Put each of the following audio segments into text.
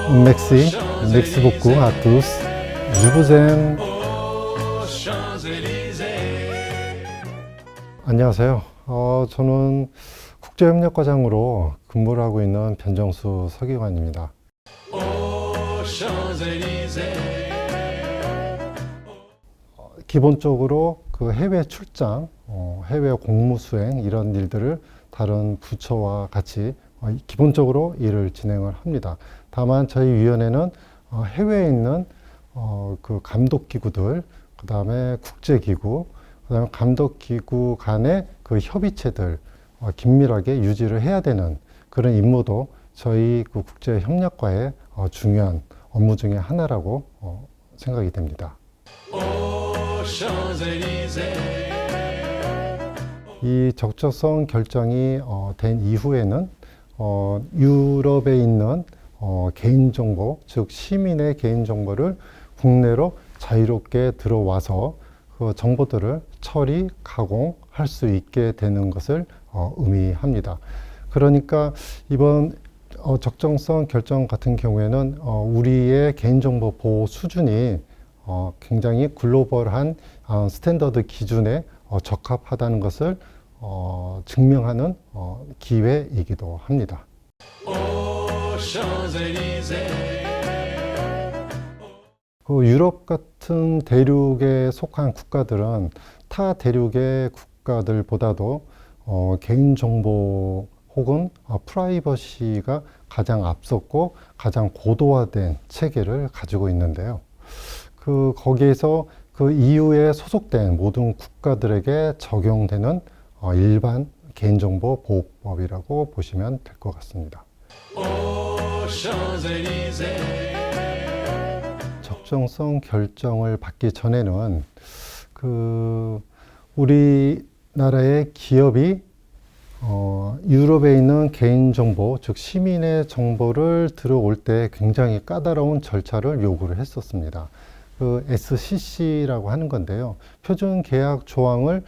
Merci, merci beaucoup à tous. Je vous aime. 안녕하세요. 저는 국제협력과장으로 근무를 하고 있는 변정수 서기관입니다. 기본적으로 그 해외 출장, 해외 공무 수행 이런 일들을 다른 부처와 같이 기본적으로 일을 진행을 합니다. 다만 저희 위원회는 해외에 있는 그 감독기구들, 그 다음에 국제기구, 그 다음에 감독기구 간의 그 협의체들 긴밀하게 유지를 해야 되는 그런 임무도 저희 그 국제협력과의 중요한 업무 중에 하나라고 생각이 됩니다. 이 적정성 결정이 된 이후에는 유럽에 있는 개인정보, 즉 시민의 개인정보를 국내로 자유롭게 들어와서 그 정보들을 처리, 가공할 수 있게 되는 것을 의미합니다. 그러니까 이번 적정성 결정 같은 경우에는 우리의 개인정보 보호 수준이 굉장히 글로벌한 스탠더드 기준에 적합하다는 것을 증명하는 기회이기도 합니다. 그 유럽 같은 대륙에 속한 국가들은 타 대륙의 국가들보다도 개인정보 혹은 프라이버시가 가장 앞섰고 가장 고도화된 체계를 가지고 있는데요. 거기에서 그 EU에 소속된 모든 국가들에게 적용되는 일반 개인정보 보호법이라고 보시면 될 것 같습니다. 적정성 결정을 받기 전에는 우리나라의 기업이 유럽에 있는 개인정보, 즉 시민의 정보를 들어올 때 굉장히 까다로운 절차를 요구를 했었습니다. 그 SCC라고 하는 건데요. 표준 계약 조항을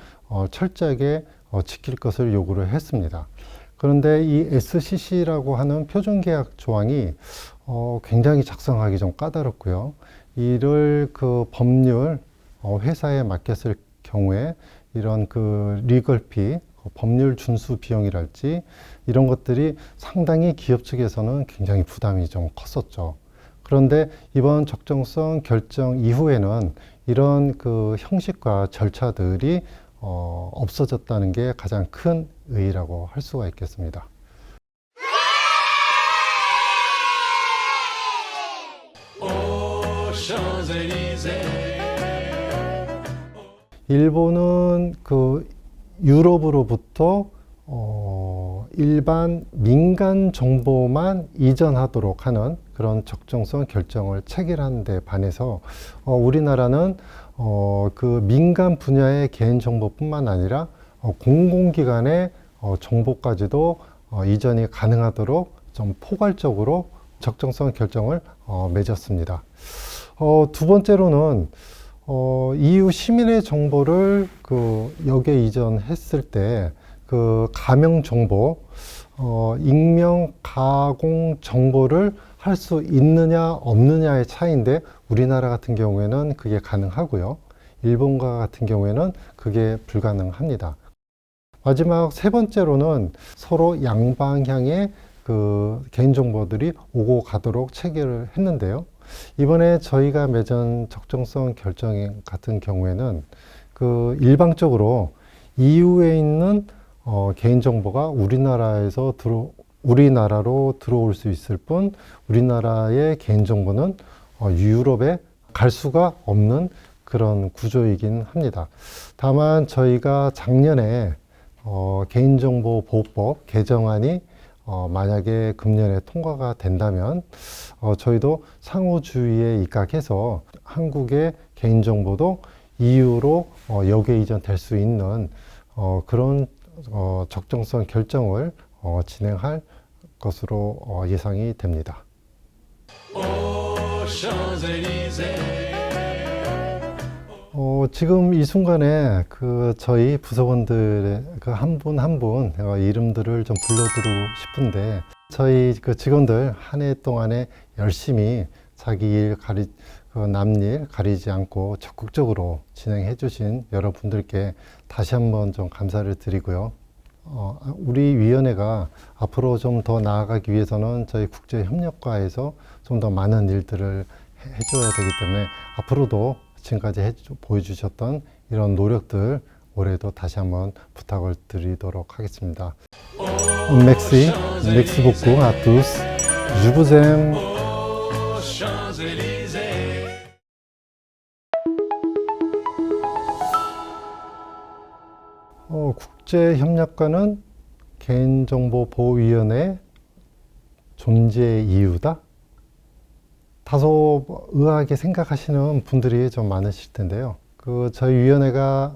철저하게 지킬 것을 요구를 했습니다. 그런데 이 SCC라고 하는 표준 계약 조항이 굉장히 작성하기 좀 까다롭고요. 이를 그 법률 회사에 맡겼을 경우에 이런 그 리걸피, 법률 준수 비용이랄지 이런 것들이 상당히 기업 측에서는 굉장히 부담이 좀 컸었죠. 그런데 이번 적정성 결정 이후에는 이런 그 형식과 절차들이 없어졌다는 게 가장 큰 의의라고 할 수가 있겠습니다. 일본은 그 유럽으로부터 일반 민간 정보만 이전하도록 하는 그런 적정성 결정을 체결하는 데 반해서 우리나라는 그 민간 분야의 개인정보뿐만 아니라 공공기관의 정보까지도 이전이 가능하도록 좀 포괄적으로 적정성 결정을 맺었습니다. 두 번째로는 EU 시민의 정보를 여기에 이전했을 때 그 가명 정보, 익명 가공 정보를 할 수 있느냐 없느냐의 차이인데 우리나라 같은 경우에는 그게 가능하고요. 일본과 같은 경우에는 그게 불가능합니다. 마지막 세 번째로는 서로 양방향의 그 개인정보들이 오고 가도록 체결을 했는데요. 이번에 저희가 맺은 적정성 결정 같은 경우에는 그 일방적으로 EU에 있는 개인정보가 우리나라로 들어올 수 있을 뿐 우리나라의 개인정보는 유럽에 갈 수가 없는 그런 구조이긴 합니다. 다만 저희가 작년에 개인정보 보호법 개정안이 만약에 금년에 통과가 된다면 저희도 상호주의에 입각해서 한국의 개인정보도 EU로 역외 이전될 수 있는 그런 적정성 결정을 진행할 것으로 예상이 됩니다. 지금 이 순간에 저희 부서원들의 한 분 한 분 이름들을 좀 불러드리고 싶은데 저희 그 직원들 한 해 동안에 열심히 자기 일 남일 가리지 않고 적극적으로 진행해 주신 여러분들께 다시 한번 좀 감사를 드리고요. 우리 위원회가 앞으로 좀 더 나아가기 위해서는 저희 국제협력과에서 좀 더 많은 일들을 해줘야 되기 때문에 앞으로도 지금까지 보여주셨던 이런 노력들 올해도 다시 한번 부탁을 드리도록 하겠습니다. Merci, merci beaucoup à tous. Je vous aime. 국제협력과는 개인정보보호위원회 존재 이유다? 다소 의아하게 생각하시는 분들이 좀 많으실 텐데요. 저희 위원회가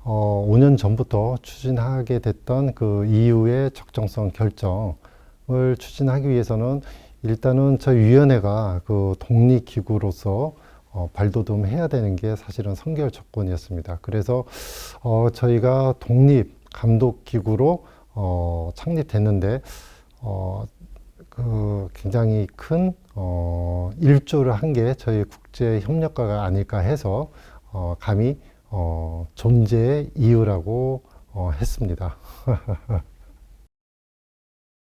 5년 전부터 추진하게 됐던 그 이후의 적정성 결정을 추진하기 위해서는 일단은 저희 위원회가 그 독립기구로서 발돋움해야 되는 게 사실은 선결 조건이었습니다. 그래서 저희가 독립 감독기구로 창립됐는데 굉장히 큰 일조를 한 게 저희 국제협력과가 아닐까 해서 감히 존재의 이유라고 했습니다.